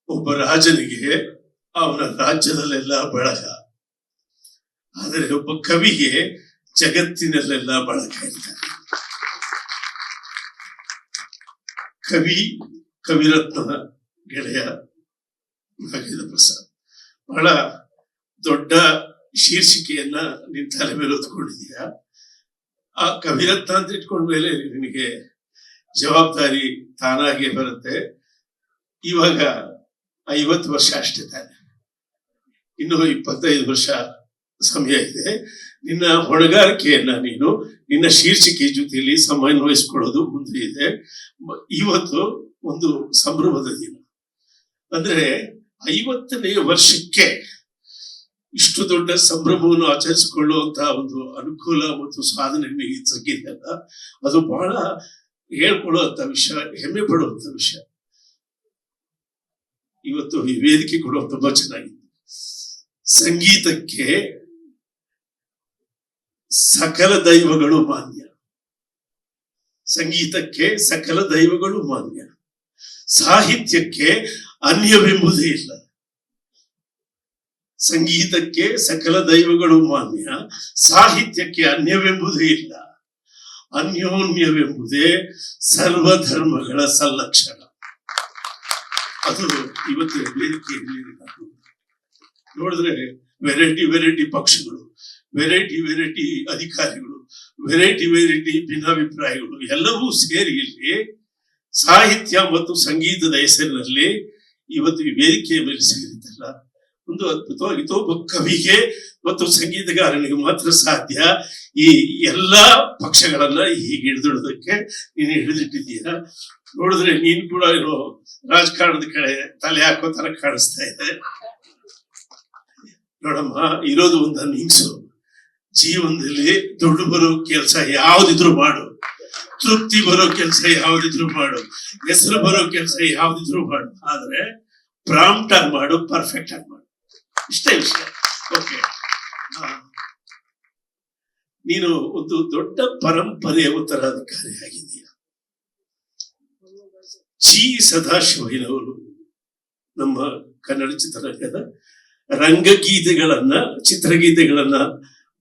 ಒಬ್ಬ ರಾಜನಿಗೆ ಅವನ ರಾಜ್ಯದಲ್ಲೆಲ್ಲ ಬಳಗ, ಆದರೆ ಒಬ್ಬ ಕವಿಗೆ ಜಗತ್ತಿನಲ್ಲೆಲ್ಲ ಬಳಗ ಇರ್ತಾರೆ. ಕವಿರತ್ನದ ಗೆಳೆಯ ನಾಗೇಂದ್ರ ಪ್ರಸಾದ್. ಬಹಳ ದೊಡ್ಡ ಶೀರ್ಷಿಕೆಯನ್ನ ನಿನ್ ತಲೆ ಮೇಲೆ ಹೊತ್ಕೊಂಡಿದೀಯ. ಆ ಕವಿರತ್ನ ಅಂತ ಇಟ್ಕೊಂಡ್ಮೇಲೆ ನಿನಗೆ ಜವಾಬ್ದಾರಿ ತಾನಾಗೆ ಬರುತ್ತೆ. ಇವಾಗ 50 ವರ್ಷ ಅಷ್ಟೇ ತಾನೆ, ಇನ್ನು 25 ವರ್ಷ ಸಮಯ ಇದೆ. ನಿನ್ನ ಹೊಣೆಗಾರಿಕೆಯನ್ನ ನೀನು ನಿನ್ನ ಶೀರ್ಷಿಕೆ ಜೊತೆಯಲ್ಲಿ ಸಮನ್ವಯಿಸ್ಕೊಳ್ಳೋದು ಮುಂದೆ ಇದೆ. ಇವತ್ತು ಒಂದು ಸಂಭ್ರಮದ ದಿನ. ಅಂದ್ರೆ 50ನೇ ವರ್ಷಕ್ಕೆ ಇಷ್ಟು ದೊಡ್ಡ ಸಂಭ್ರಮವನ್ನು ಆಚರಿಸಿಕೊಳ್ಳುವಂತಹ ಒಂದು ಅನುಕೂಲ ಮತ್ತು ಸಾಧನೆ ಸಿಕ್ಕಿದೆಯಲ್ಲ, ಅದು ಬಹಳ ಹೇಳ್ಕೊಳ್ಳುವಂತ ವಿಷಯ, ಹೆಮ್ಮೆ ಪಡುವಂತ ವಿಷಯ. ಇವತ್ತು ಈ ವೇದಿಕೆ ಕೂಡ ತುಂಬಾ ಚೆನ್ನಾಗಿದೆ. ಸಂಗೀತಕ್ಕೆ ಸಕಲ ದೈವಗಳು ಮಾನ್ಯ, ಸಂಗೀತಕ್ಕೆ ಸಕಲ ದೈವಗಳು ಮಾನ್ಯ, ಸಾಹಿತ್ಯಕ್ಕೆ ಅನ್ಯವೆಂಬುದೇ ಇಲ್ಲ. ಸಂಗೀತಕ್ಕೆ ಸಕಲ ದೈವಗಳು ಮಾನ್ಯ, ಸಾಹಿತ್ಯಕ್ಕೆ ಅನ್ಯವೆಂಬುದೇ ಇಲ್ಲ. ಅನ್ಯೋನ್ಯವೆಂಬುದೇ ಸರ್ವಧರ್ಮಗಳ ಸಲ್ಲಕ್ಷಣ. ಅದು ಇವತ್ತಿನ ವೇದಿಕೆಯಲ್ಲಿ ನೋಡಿದ್ರೆ ವೆರೈಟಿ ಪಕ್ಷಗಳು, ವೆರೈಟಿ ಅಧಿಕಾರಿಗಳು, ವೆರೈಟಿ ಭಿನ್ನಾಭಿಪ್ರಾಯಗಳು ಎಲ್ಲವೂ ಸೇರಿ ಇಲ್ಲಿ ಸಾಹಿತ್ಯ ಮತ್ತು ಸಂಗೀತದ ಹೆಸರಿನಲ್ಲಿ ಇವತ್ತು ಈ ವೇದಿಕೆಯ ಮೇಲೆ ಸೇರಿದ್ದಲ್ಲ, ಒಂದು ಅದ್ಭುತವಾಗಿತ್ತು. ಒಬ್ಬ ಕವಿಗೆ ಮತ್ತು ಸಂಗೀತಗಾರನಿಗೆ ಮಾತ್ರ ಸಾಧ್ಯ ಈ ಎಲ್ಲಾ ಪಕ್ಷಗಳನ್ನ ಹೀಗೆ ಹಿಡಿದಿಡೋದಕ್ಕೆ ನೀನು ಹಿಡಿದಿಟ್ಟಿದ್ದೀಯ. ನೋಡಿದ್ರೆ ನೀನ್ ಕೂಡ ಇರೋ ರಾಜಕಾರಣದ ಕಡೆ ತಲೆ ಹಾಕೋ ತರ ಕಾಣಿಸ್ತಾ ಇದೆ. ನೋಡಮ್ಮ, ಇರೋದು ಒಂದು ಹಿಂಸು. ಜೀವನದಲ್ಲಿ ದುಡ್ಡು ಬರೋ ಕೆಲಸ ಯಾವ್ದಿದ್ರು ಮಾಡು, ತೃಪ್ತಿ ಬರೋ ಕೆಲಸ ಯಾವ್ದಿದ್ರು ಮಾಡು, ಹೆಸರು ಬರೋ ಕೆಲಸ ಯಾವ್ದಿದ್ರು ಮಾಡು, ಆದ್ರೆ ಪ್ರಾಂಪ್ಟ್ ಆಗಿ ಮಾಡು, ಪರ್ಫೆಕ್ಟ್ ಆಗಿ ಮಾಡು. ಇಷ್ಟೇ ವಿಷಯ. ಓಕೆ, ನೀನು ಒಂದು ದೊಡ್ಡ ಪರಂಪರೆಯ ಉತ್ತರಾಧಿಕಾರಿಯಾಗಿದ್ದೀಯ. ಜಿ ಸದಾಶಿವಯ್ಯನವರು ನಮ್ಮ ಕನ್ನಡ ಚಿತ್ರರಂಗದ ರಂಗಗೀತೆಗಳನ್ನ, ಚಿತ್ರಗೀತೆಗಳನ್ನ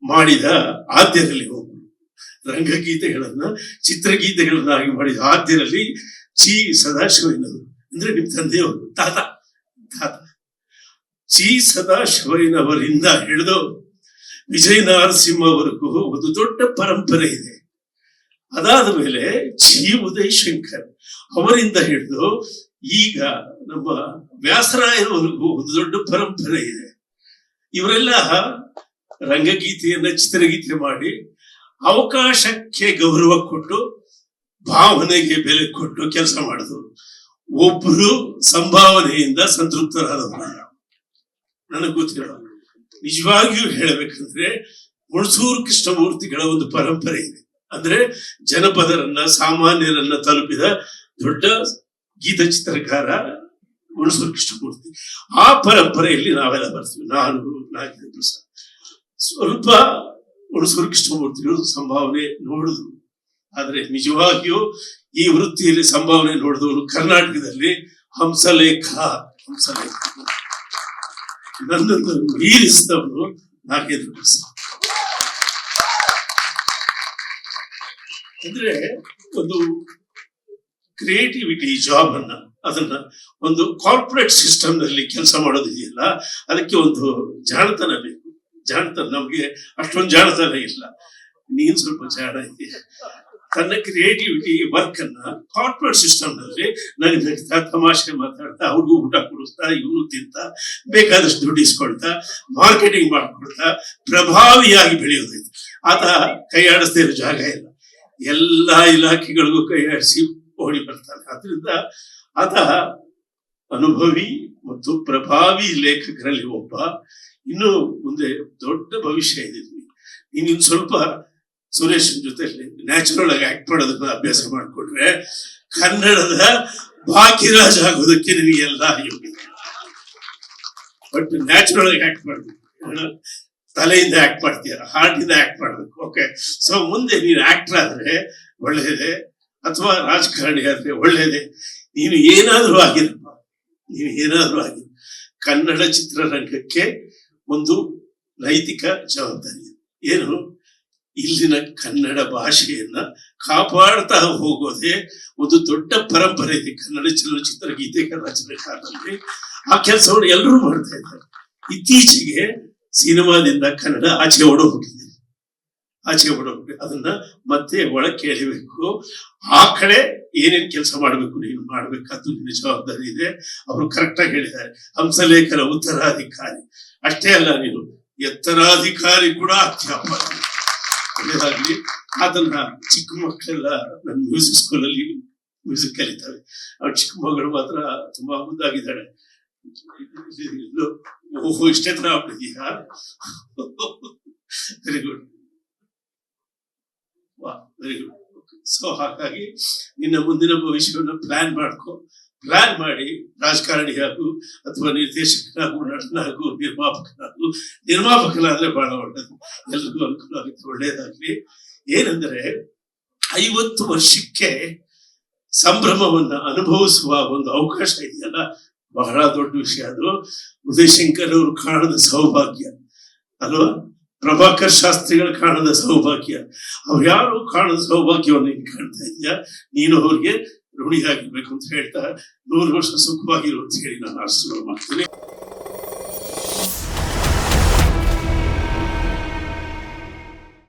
ಮಾಡಿದ ಆದ್ಯರಲ್ಲಿ ಒಬ್ಬರು. ರಂಗಗೀತೆಗಳನ್ನ ಚಿತ್ರಗೀತೆಗಳನ್ನಾಗಿ ಮಾಡಿದ ಆದ್ಯರಲ್ಲಿ ಜಿ ಸದಾಶಿವಯ್ಯನವರು ಅಂದ್ರೆ ನಿಮ್ ತಂದೆಯವರು, ತಾತ. ಜಿ ಸದಾಶಿವಯ್ಯನವರಿಂದ ಹಿಡಿದು ವಿಜಯ ನರಸಿಂಹವರೆಗೂ ಒಂದು ದೊಡ್ಡ ಪರಂಪರೆ ಇದೆ. ಅದಾದ ಮೇಲೆ ಜಿ ಉದಯಶಂಕರ್ ಅವರಿಂದ ಹಿಡಿದು ಈಗ ನಮ್ಮ ವ್ಯಾಸರಾಯರವರೆಗೂ ಒಂದು ದೊಡ್ಡ ಪರಂಪರೆ ಇದೆ. ಇವರೆಲ್ಲ ರಂಗಗೀತೆಯನ್ನ ಚಿತ್ರಗೀತೆ ಮಾಡಿ ಅವಕಾಶಕ್ಕೆ ಗೌರವ ಕೊಟ್ಟು, ಭಾವನೆಗೆ ಬೆಲೆ ಕೊಟ್ಟು ಕೆಲಸ ಮಾಡಿದವರು. ಒಬ್ರು ಸಂಭಾವನೆಯಿಂದ ಸಂತೃಪ್ತರಾದವರು ನನಗೆ ಗೊತ್ತಿರೋ. ನಿಜವಾಗಿಯೂ ಹೇಳಬೇಕಂದ್ರೆ ಹುಣಸೂರು ಕೃಷ್ಣಮೂರ್ತಿಗಳ ಒಂದು ಪರಂಪರೆ ಇದೆ. ಅಂದ್ರೆ ಜನಪದರನ್ನ, ಸಾಮಾನ್ಯರನ್ನ ತಲುಪಿದ ದೊಡ್ಡ ಗೀತ ಚಿತ್ರಕಾರ ಹುಣಸೂರು ಕೃಷ್ಣಮೂರ್ತಿ. ಆ ಪರಂಪರೆಯಲ್ಲಿ ನಾವೆಲ್ಲ ಬರ್ತೀವಿ. ನಾನು ನಾಗೇಂದ್ರ ಪ್ರಸಾದ್ ಸ್ವಲ್ಪ ಹುಣಸೂರು ಕೃಷ್ಣಮೂರ್ತಿಗಳು ಸಂಭಾವನೆ ನೋಡಿದ್ರು. ಆದ್ರೆ ನಿಜವಾಗಿಯೂ ಈ ವೃತ್ತಿಯಲ್ಲಿ ಸಂಭಾವನೆ ನೋಡಿದವರು ಕರ್ನಾಟಕದಲ್ಲಿ ಹಂಸಲೇಖ ನನ್ನನ್ನು ಮೀರಿಸಿದವರು ನಾಗೇಂದ್ರ ಪ್ರಸಾದ್. ಅಂದ್ರೆ ಒಂದು ಕ್ರಿಯೇಟಿವಿಟಿ ಜಾಬ್ ಅದನ್ನ ಒಂದು ಕಾರ್ಪೊರೇಟ್ ಸಿಸ್ಟಮ್ ನಲ್ಲಿ ಕೆಲಸ ಮಾಡೋದಿದೆಯಲ್ಲ, ಅದಕ್ಕೆ ಒಂದು ಜಾಣತನ ಬೇಕು. ಜಾಣತನ ನಮ್ಗೆ ಅಷ್ಟೊಂದು ಜಾಣತನ ಇಲ್ಲ. ನೀನ್ ಸ್ವಲ್ಪ ಜಾಣ ಇದೆಯಾ. ತನ್ನ ಕ್ರಿಯೇಟಿವಿಟಿ ವರ್ಕ್ ಅನ್ನ ಕಾರ್ಪೊರೇಟ್ ಸಿಸ್ಟಮ್ ನಲ್ಲಿ ನಗ್ತಾ ತಮಾಷೆ ಮಾತಾಡ್ತಾ, ಅವ್ರಿಗೂ ಊಟ ಕೊಡಿಸ್ತಾ, ಇವನು ತಿಂತ, ಬೇಕಾದಷ್ಟು ದುಡ್ಡು ಇಸ್ಕೊಳ್ತಾ, ಮಾರ್ಕೆಟಿಂಗ್ ಮಾಡ್ಕೊಳ್ತಾ ಪ್ರಭಾವಿಯಾಗಿ ಬೆಳೆಯೋದೈತೆ. ಆತ ಕೈ ಆಡಿಸ್ತಾ ಇರೋ ಜಾಗ ಇಲ್ಲ. ಎಲ್ಲಾ ಇಲಾಖೆಗಳಿಗೂ ಕೈ ಆಡಿಸಿ ಓಡಿ ಬರ್ತಾನೆ. ಆದ್ರಿಂದ ಆತ ಅನುಭವಿ ಮತ್ತು ಪ್ರಭಾವಿ ಲೇಖಕರಲ್ಲಿ ಒಬ್ಬ. ಇನ್ನು ಮುಂದೆ ದೊಡ್ಡ ಭವಿಷ್ಯ ಇದೆ. ನೀನ್ ಸ್ವಲ್ಪ ಸುರೇಶ್ ಜೊತೆ ನ್ಯಾಚುರಲ್ ಆಗಿ ಆಕ್ಟ್ ಮಾಡೋದನ್ನ ಅಭ್ಯಾಸ ಮಾಡ್ಕೊಂಡ್ರೆ ಕನ್ನಡದ ಭಾಗ್ಯರಾಜ್ ಆಗೋದಕ್ಕೆ ನಿನಗೆಲ್ಲ ಯೋಗ್ಯತೆ. ಬಟ್ ನ್ಯಾಚುರಲ್ ಆಗಿ ಆಕ್ಟ್ ಮಾಡ್ಬೇಕು, ತಲೆಯಿಂದ ಆಕ್ಟ್ ಮಾಡ್ತೀಯ, ಹಾರ್ಟ್ ಇಂದ ಆಕ್ಟ್ ಮಾಡ್ಬೇಕು. ಓಕೆ, ಸೊ ಮುಂದೆ ನೀನು ಆಕ್ಟರ್ ಆದ್ರೆ ಒಳ್ಳೇದೇ, ಅಥವಾ ರಾಜಕಾರಣಿ ಆದ್ರೆ ಒಳ್ಳೇದೇ. ನೀನು ಏನಾದ್ರೂ ಆಗಿರಪ್ಪ, ನೀವು ಏನಾದ್ರೂ ಆಗಿ ಕನ್ನಡ ಚಿತ್ರರಂಗಕ್ಕೆ ಒಂದು ನೈತಿಕ ಜವಾಬ್ದಾರಿ ಇದೆ. ಏನು, ಇಲ್ಲಿನ ಕನ್ನಡ ಭಾಷೆಯನ್ನ ಕಾಪಾಡ್ತಾ ಹೋಗೋದೇ ಒಂದು ದೊಡ್ಡ ಪರಂಪರೆ ಇದೆ ಕನ್ನಡ ಚಲನಚಿತ್ರ ಗೀತೆಗಳ ರಚನೆಕಾರರಲ್ಲಿ. ಆ ಕೆಲಸವನ್ನು ಎಲ್ಲರೂ ಮಾಡ್ತಾ ಇದ್ದಾರೆ. ಇತ್ತೀಚೆಗೆ ಸಿನಿಮಾದಿಂದ ಕನ್ನಡ ಆಚೆ ಹೊಡೋಗ್ಬಿಟ್ಟಿದೆ. ಅದನ್ನ ಮತ್ತೆ ಒಳಕ್ಕೆ ಎಳಿಬೇಕು. ಆ ಕಡೆ ಏನೇನ್ ಕೆಲಸ ಮಾಡ್ಬೇಕು ನೀನು ಮಾಡ್ಬೇಕಾದ್ದು ನಿನ್ನ ಜವಾಬ್ದಾರಿ ಇದೆ. ಅವರು ಕರೆಕ್ಟ್ ಆಗಿ ಹೇಳಿದ್ದಾರೆ. ಹಂಸಲೇಖನ ಉತ್ತರಾಧಿಕಾರಿ ಅಷ್ಟೇ ಅಲ್ಲ, ನೀನು ಎತ್ತರಾಧಿಕಾರಿ ಕೂಡ ಆಗ್ತೀಯಪ್ಪ. ಒಳ್ಳೇದಾಗ್ಲಿ. ಅದನ್ನ ಚಿಕ್ಕ ಮಕ್ಕಳೆಲ್ಲ ನನ್ನ ಮ್ಯೂಸಿಕ್ ಸ್ಕೂಲಲ್ಲಿ ಮ್ಯೂಸಿಕ್ ಕಲಿತವೆ. ಅವ್ರ ಚಿಕ್ಕ ಮಗಳು ಮಾತ್ರ ತುಂಬಾ ಮುದ್ದಾಗಿದ್ದಾಳೆ. ಓಹೋ, ಇಷ್ಟೇ ತರ ಆಗ್ಬಿಟ್ಟಿದೀಯಾ? Very good, very good. So ಹಾಗಾಗಿ ನಿನ್ನ ಮುಂದಿನ ಭವಿಷ್ಯವನ್ನು ಪ್ಲಾನ್ ಮಾಡಿ ರಾಜಕಾರಣಿಯಾಗು ಅಥವಾ ನಿರ್ದೇಶಕನಾಗು, ನಟನಾಗು, ನಿರ್ಮಾಪಕನಾದ್ರೆ ಬಹಳ ಒಳ್ಳೇದು. ಎಲ್ರಿಗೂ ಅನುಕೂಲ ಆಗುತ್ತೆ, ಒಳ್ಳೇದಾಗ್ಲಿ. ಏನಂದ್ರೆ 50 ವರ್ಷಕ್ಕೆ ಸಂಭ್ರಮವನ್ನ ಅನುಭವಿಸುವ ಒಂದು ಅವಕಾಶ ಇದೆಯಲ್ಲ, ಬಹಳ ದೊಡ್ಡ ವಿಷಯ ಅದು. ಉದಯಶಂಕರ್ ಅವರು ಕಾಣದ ಸೌಭಾಗ್ಯ ಅಲ್ವಾ? ಪ್ರಭಾಕರ್ ಶಾಸ್ತ್ರಿಗಳು ಕಾಣದ ಸೌಭಾಗ್ಯ. ಅವ್ರು ಯಾರು ಕಾಣದ ಸೌಭಾಗ್ಯವನ್ನು ನೀನು ಕಾಣ್ತಾ ಇದೆಯಾ? ನೀನು ಅವ್ರಿಗೆ ಋಣಿಯಾಗಿರ್ಬೇಕು ಅಂತ ಹೇಳ್ತಾ 100 ವರ್ಷ ಸುಖವಾಗಿರು ಅಂತ ಹೇಳಿ ನಾನು ಆಶೀರ್ವಾದ ಮಾಡ್ತೀನಿ.